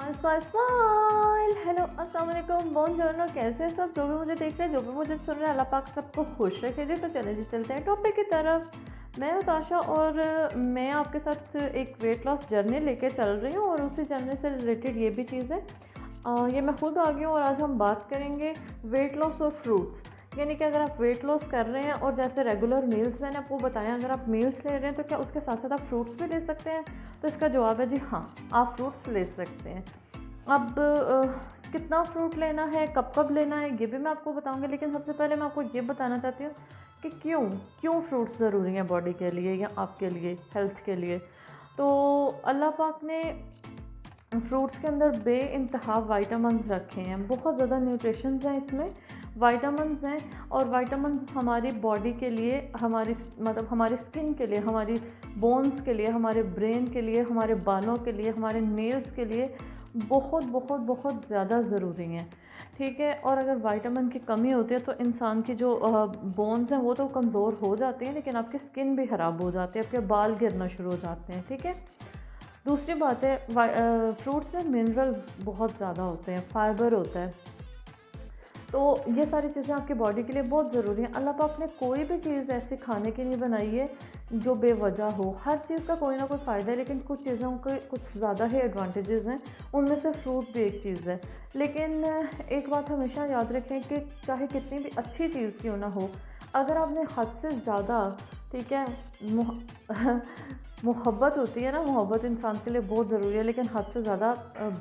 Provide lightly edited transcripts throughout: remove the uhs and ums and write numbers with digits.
Smile smile smile. Hello अस्सलाम वालेकुम, बोनजोर्नो। कैसे हैं सब? जो भी मुझे देख रहे हैं, जो भी मुझे सुन रहे हैं, अल्लाह पाक सबको खुश रखे जी। तो चले जी चलते हैं टॉपिक की तरफ। मैं हूं ताशा और मैं आपके साथ एक वेट लॉस जर्नी लेके चल रही हूँ और उसी जर्नी से रिलेटेड ये भी चीज़ है। ये मैं खुद आ गई हूँ और आज हम बात करेंगे वेट लॉस और फ्रूट्स। यानी कि अगर आप वेट लॉस कर रहे हैं और जैसे रेगुलर मील्स मैंने आपको बताया, अगर आप मील्स ले रहे हैं तो क्या उसके साथ साथ आप फ्रूट्स भी ले सकते हैं? तो इसका जवाब है जी हाँ, आप फ्रूट्स ले सकते हैं। अब कितना फ्रूट लेना है, कब कब लेना है, ये भी मैं आपको बताऊंगी। लेकिन सबसे पहले मैं आपको ये बताना चाहती हूँ कि क्यों क्यों फ्रूट्स ज़रूरी हैं बॉडी के लिए या आपके लिए, हेल्थ के लिए। तो अल्लाह पाक ने फ्रूट्स के अंदर बेइंतहा वाइटामिन्स रखे हैं, बहुत ज़्यादा न्यूट्रिशंस हैं इसमें, वाइटामिन्स हैं। और वाइटामिन्स हमारी बॉडी के लिए, हमारी मतलब हमारी स्किन के लिए, हमारी बोन्स के लिए, हमारे ब्रेन के लिए, हमारे बालों के लिए, हमारे नेल्स के लिए बहुत बहुत बहुत ज़्यादा ज़रूरी हैं। ठीक है। और अगर विटामिन की कमी होती है तो इंसान की जो बोन्स हैं वो तो कमज़ोर हो जाते हैं, लेकिन आपकी स्किन भी ख़राब हो जाती है, आपके बाल गिरना शुरू हो जाते हैं। ठीक है। दूसरी बात है, फ्रूट्स में मिनरल बहुत ज़्यादा होते हैं, फाइबर होता है। तो ये सारी चीज़ें आपकी बॉडी के लिए बहुत ज़रूरी हैं। अल्लाह पाक ने कोई भी चीज़ ऐसे खाने की नहीं बनाई है जो बेवजह हो। हर चीज़ का कोई ना कोई फ़ायदा है, लेकिन कुछ चीज़ों के कुछ ज़्यादा ही एडवांटेजेस हैं। उनमें से फ्रूट भी एक चीज़ है। लेकिन एक बात हमेशा याद रखें कि चाहे कितनी भी अच्छी चीज़ क्यों ना हो, अगर आपने हद से ज़्यादा, ठीक है, मोहब्बत होती है ना, मोहब्बत इंसान के लिए बहुत ज़रूरी है, लेकिन हद से ज़्यादा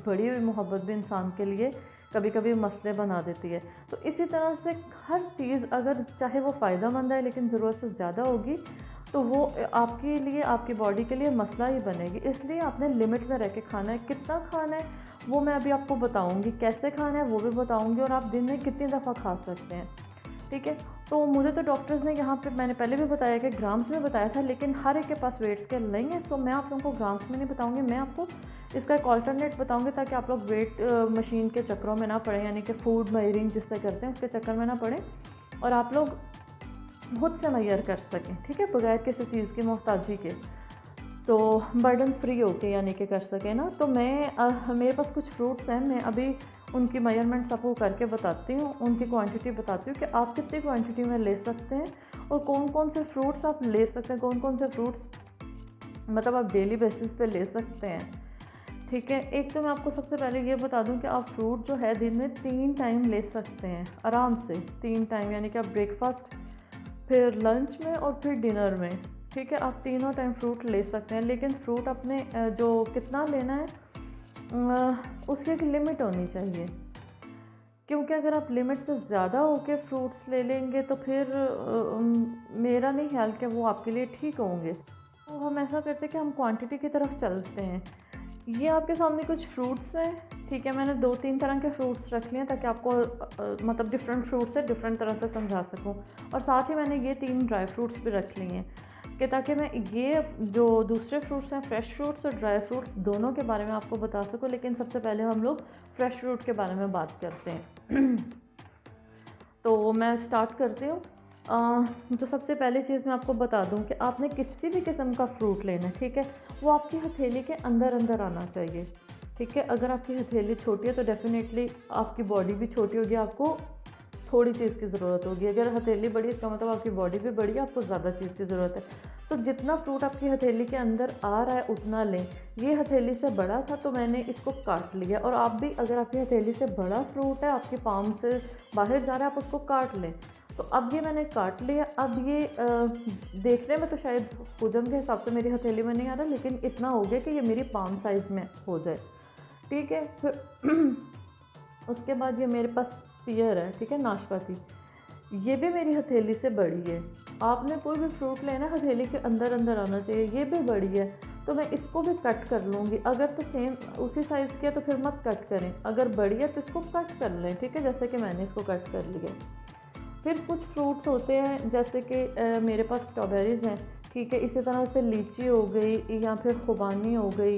बढ़ी हुई मोहब्बत भी इंसान के लिए कभी कभी मसले बना देती है। तो इसी तरह से हर चीज़ अगर चाहे वो फ़ायदेमंद है लेकिन ज़रूरत से ज़्यादा होगी तो वो आपके लिए, आपकी बॉडी के लिए मसला ही बनेगी। इसलिए आपने लिमिट में रह के खाना है। कितना खाना है वो मैं अभी आपको बताऊंगी, कैसे खाना है वो भी बताऊंगी, और आप दिन में कितनी दफ़ा खा सकते हैं। ठीक है। तो मुझे तो डॉक्टर्स ने यहाँ पे, मैंने पहले भी बताया कि ग्राम्स में बताया था, लेकिन हर एक के पास वेट स्केल नहीं है। सो मैं आप लोगों को ग्राम्स में नहीं बताऊंगी, मैं आपको इसका एक ऑल्टरनेट बताऊंगी ताकि आप लोग वेट मशीन के चक्करों में ना पड़े, यानी कि फूड मेजरिंग जिससे करते हैं उसके चक्कर में ना पड़े, और आप लोग खुद से मेजर कर सकें। ठीक है, बगैर किसी चीज़ की मोहताजी के, तो बर्डन फ्री होके यानी कि कर सकें ना। तो मैं मेरे पास कुछ फ्रूट्स हैं, मैं अभी उनकी मेजरमेंट्स आपको करके बताती हूँ, उनकी क्वांटिटी बताती हूँ कि आप कितनी क्वांटिटी में ले सकते हैं और कौन कौन से फ्रूट्स आप ले सकते हैं, कौन कौन से फ्रूट्स मतलब आप डेली बेसिस पे ले सकते हैं। ठीक है। एक तो मैं आपको सबसे पहले ये बता दूं कि आप फ्रूट जो है दिन में 3 टाइम ले सकते हैं आराम से, 3 टाइम, यानी कि आप ब्रेकफास्ट, फिर लंच में और फिर डिनर में। ठीक है, आप तीनों टाइम फ्रूट ले सकते हैं, लेकिन फ्रूट अपने जो कितना लेना है उसकी एक लिमिट होनी चाहिए, क्योंकि अगर आप लिमिट से ज़्यादा होके फ्रूट्स ले लेंगे तो फिर मेरा नहीं ख्याल कि वो आपके लिए ठीक होंगे। तो हम ऐसा करते हैं कि हम क्वांटिटी की तरफ चलते हैं। ये आपके सामने कुछ फ्रूट्स हैं। ठीक है, मैंने 2-3 तरह के फ्रूट्स रख लिए हैं ताकि आपको मतलब डिफरेंट फ्रूट्स से डिफरेंट तरह से समझा सकूं, और साथ ही मैंने ये 3 ड्राई फ्रूट्स भी रख लिए हैं कि ताकि मैं ये जो दूसरे फ्रूट्स हैं, फ्रेश फ्रूट्स और ड्राई फ्रूट्स, दोनों के बारे में आपको बता सकूं। लेकिन सबसे पहले हम लोग फ्रेश फ्रूट के बारे में बात करते हैं। तो मैं स्टार्ट करती हूँ। जो सबसे पहली चीज़ मैं आपको बता दूं कि आपने किसी भी किस्म का फ्रूट लेना है, ठीक है, वो आपकी हथेली के अंदर अंदर आना चाहिए। ठीक है, अगर आपकी हथेली छोटी है तो डेफिनेटली आपकी बॉडी भी छोटी होगी, आपको थोड़ी चीज़ की ज़रूरत होगी। अगर हथेली बड़ी, इसका मतलब आपकी बॉडी भी बड़ी है, आपको ज़्यादा चीज़ की ज़रूरत है। सो जितना फ्रूट आपकी हथेली के अंदर आ रहा है उतना लें। ये हथेली से बड़ा था तो मैंने इसको काट लिया, और आप भी अगर आपकी हथेली से बड़ा फ्रूट है, आपकी पाम से बाहर जा रहा है, आप उसको काट लें। तो अब ये मैंने काट लिया। अब ये देखने में तो शायद हुजम के हिसाब से मेरी हथेली में नहीं आ रहा, लेकिन इतना हो गया कि ये मेरी पाम साइज़ में हो जाए। ठीक है, फिर उसके बाद ये मेरे पास पियर है, ठीक है, नाशपाती, ये भी मेरी हथेली से बड़ी है। आपने कोई भी फ्रूट लेना, हथेली के अंदर अंदर आना चाहिए। ये भी बड़ी है तो मैं इसको भी कट कर लूँगी। अगर तो सेम उसी साइज़ की है तो फिर मत कट करें, अगर बड़ी है तो इसको कट कर लें। ठीक है, जैसे कि मैंने इसको कट कर लिया। फिर कुछ फ्रूट्स होते हैं जैसे कि मेरे पास स्ट्रॉबेरीज़ हैं, ठीक है, इसी तरह से लीची हो गई या फिर खुबानी हो गई।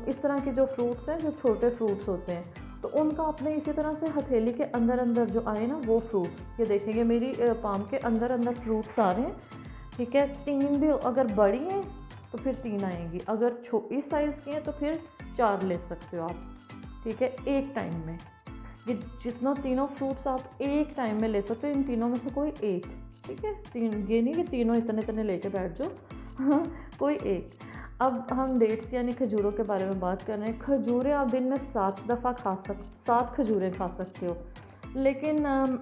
इस तरह के जो फ्रूट्स हैं, जो छोटे फ्रूट्स होते हैं, तो उनका आपने इसी तरह से हथेली के अंदर अंदर जो आए ना वो फ्रूट्स, ये देखेंगे मेरी पाम के अंदर अंदर फ्रूट्स आ रहे हैं। ठीक है, 3 भी अगर बड़ी हैं तो फिर 3 आएंगी, अगर छोटी साइज़ की हैं तो फिर 4 ले सकते हो आप। ठीक है, एक टाइम में। ये जितना तीनों फ्रूट्स आप एक टाइम में ले सकते हो, इन तीनों में से कोई एक, ठीक है। तीन, ये नहीं कि तीनों इतने इतने लेके बैठ जाओ, हाँ, कोई एक। अब हम डेट्स यानी खजूरों के बारे में बात कर रहे हैं। खजूरें आप दिन में 7 दफ़ा 7 खजूरें खा सकते हो, लेकिन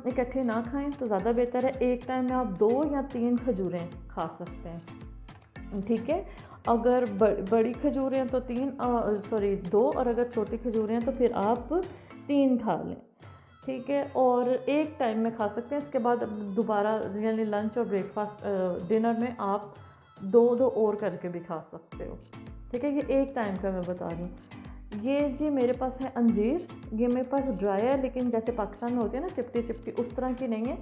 इकट्ठे ना खाएं तो ज़्यादा बेहतर है। एक टाइम में आप 2 या 3 खजूरें खा सकते हैं, ठीक है। अगर बड़ी खजूरें हैं तो 2, और अगर छोटी खजूरें हैं तो फिर आप 3 खा लें, ठीक है। और एक टाइम में खा सकते हैं। इसके बाद दोबारा यानी लंच और ब्रेकफास्ट डिनर में आप 2-2 और करके भी खा सकते हो, ठीक है। ये एक टाइम का मैं बता रही हूँ। ये जी मेरे पास है अंजीर, ये मेरे पास ड्राई है, लेकिन जैसे पाकिस्तान में होती है ना चिपटी चिपटी, उस तरह की नहीं है।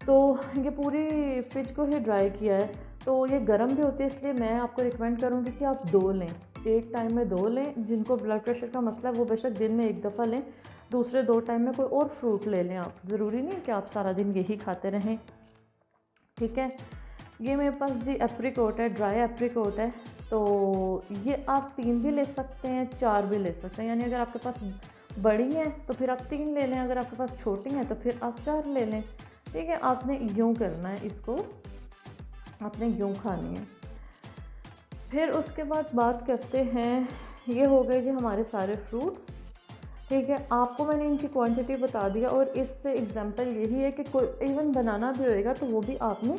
तो ये पूरी फिज को ही ड्राई किया है, तो ये गर्म भी होती है, इसलिए मैं आपको रिकमेंड करूँगी कि आप 2 लें, एक टाइम में 2 लें। जिनको ब्लड प्रेशर का मसला है वो बेशक दिन में एक दफ़ा लें, दूसरे 2 टाइम में कोई और फ्रूट ले लें आप। ज़रूरी नहीं कि आप सारा दिन यही खाते रहें, ठीक है। ये मेरे पास जी एप्रिकॉट है, ड्राई एप्रिकॉट है। तो ये आप 3 भी ले सकते हैं, 4 भी ले सकते हैं। यानी अगर आपके पास बड़ी है तो फिर आप 3 ले लें, अगर आपके पास छोटी हैं तो फिर आप 4 ले लें, ठीक है। आपने यूँ करना है, इसको आपने यूँ खानी है। फिर उसके बाद बात करते हैं, ये हो गए जी हमारे सारे फ्रूट्स, ठीक है। आपको मैंने इनकी क्वांटिटी बता दिया, और इससे एग्जांपल यही है कि कोई इवन बनाना भी होएगा तो वो भी आपने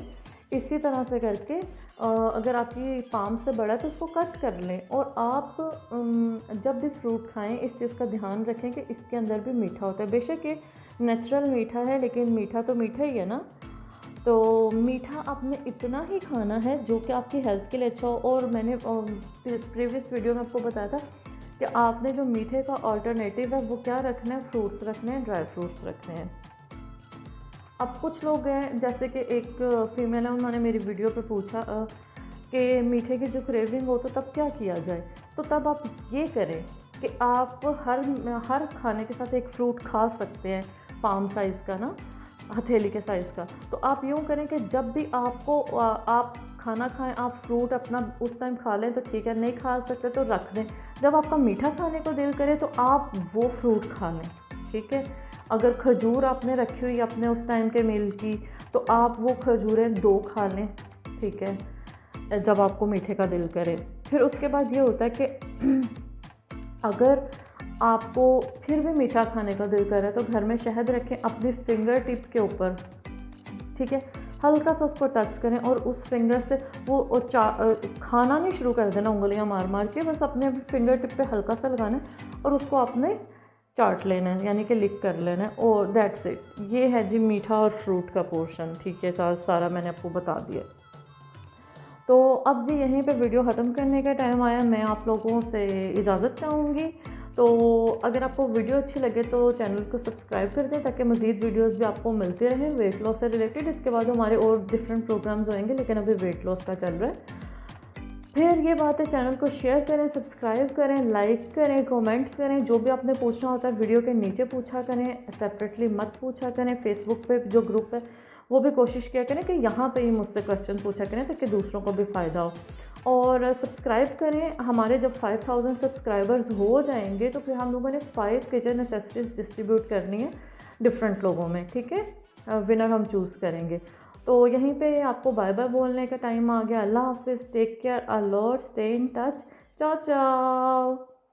इसी तरह से करके, अगर आपकी पाम से बड़ा है तो उसको कट कर लें। और आप जब भी फ्रूट खाएं इस चीज़ का ध्यान रखें कि इसके अंदर भी मीठा होता है। बेशक ये नेचुरल मीठा है, लेकिन मीठा तो मीठा ही है ना। तो मीठा आपने इतना ही खाना है जो कि आपकी हेल्थ के लिए अच्छा हो। और मैंने प्रीवियस वीडियो में आपको बताया था कि आपने जो मीठे का अल्टरनेटिव है वो क्या रखना है, फ्रूट्स रखने हैं, ड्राई फ्रूट्स रखने हैं। अब कुछ लोग हैं, जैसे कि एक फीमेल है, उन्होंने मेरी वीडियो पे पूछा कि मीठे की जो क्रेविंग हो तो तब क्या किया जाए। तो तब आप ये करें कि आप हर खाने के साथ एक फ्रूट खा सकते हैं, पाम साइज़ का ना, हथेली के साइज़ का। तो आप यूँ करें कि जब भी आपको आप खाना खाएं, आप फ्रूट अपना उस टाइम खा लें तो ठीक है, नहीं खा सकते तो रख दें। जब आपका मीठा खाने को दिल करे तो आप वो फ्रूट खा लें, ठीक है। अगर खजूर आपने रखी हुई अपने उस टाइम के मील की, तो आप वो खजूरें 2 खा लें, ठीक है, जब आपको मीठे का दिल करे। फिर उसके बाद ये होता है कि अगर आपको फिर भी मीठा खाने का दिल करे तो घर में शहद रखें अपनी फिंगर टिप के ऊपर, ठीक है। हल्का सा उसको टच करें और उस फिंगर से वो खाना नहीं शुरू कर देना उंगलियां मार मार के, बस अपने फिंगर टिप पे हल्का सा लगाना है और उसको आपने चाट लेना है, यानी कि लिक कर लेना है, और दैट्स इट। ये है जी मीठा और फ्रूट का पोर्शन, ठीक है। सारा मैंने आपको बता दिया। तो अब जी यहीं पे वीडियो ख़त्म करने का टाइम आया, मैं आप लोगों से इजाज़त चाहूँगी। तो अगर आपको वीडियो अच्छी लगे तो चैनल को सब्सक्राइब कर दें ताकि मज़ीद वीडियोस भी आपको मिलते रहें वेट लॉस से रिलेटेड। इसके बाद हमारे और डिफरेंट प्रोग्राम्स होंगे, लेकिन अभी वेट लॉस का चल रहा है। फिर ये बात है, चैनल को शेयर करें, सब्सक्राइब करें, लाइक करें, कमेंट करें। जो भी आपने पूछना होता है वीडियो के नीचे पूछा करें, सेपरेटली मत पूछा करें। फेसबुक पे जो ग्रुप है वो भी कोशिश किया करें कि यहाँ पे ही मुझसे क्वेश्चन पूछा करें ताकि दूसरों को भी फ़ायदा हो। और सब्सक्राइब करें। हमारे जब 5000 सब्सक्राइबर्स हो जाएंगे तो फिर हम लोगों ने 5 किचन एसेसरीज डिस्ट्रीब्यूट करनी है डिफरेंट लोगों में, ठीक है। विनर हम चूज़ करेंगे। तो यहीं पे आपको बाय बाय बोलने का टाइम आ गया। अल्लाह हाफिज़, take care, a lot, stay in touch, ciao चाओ।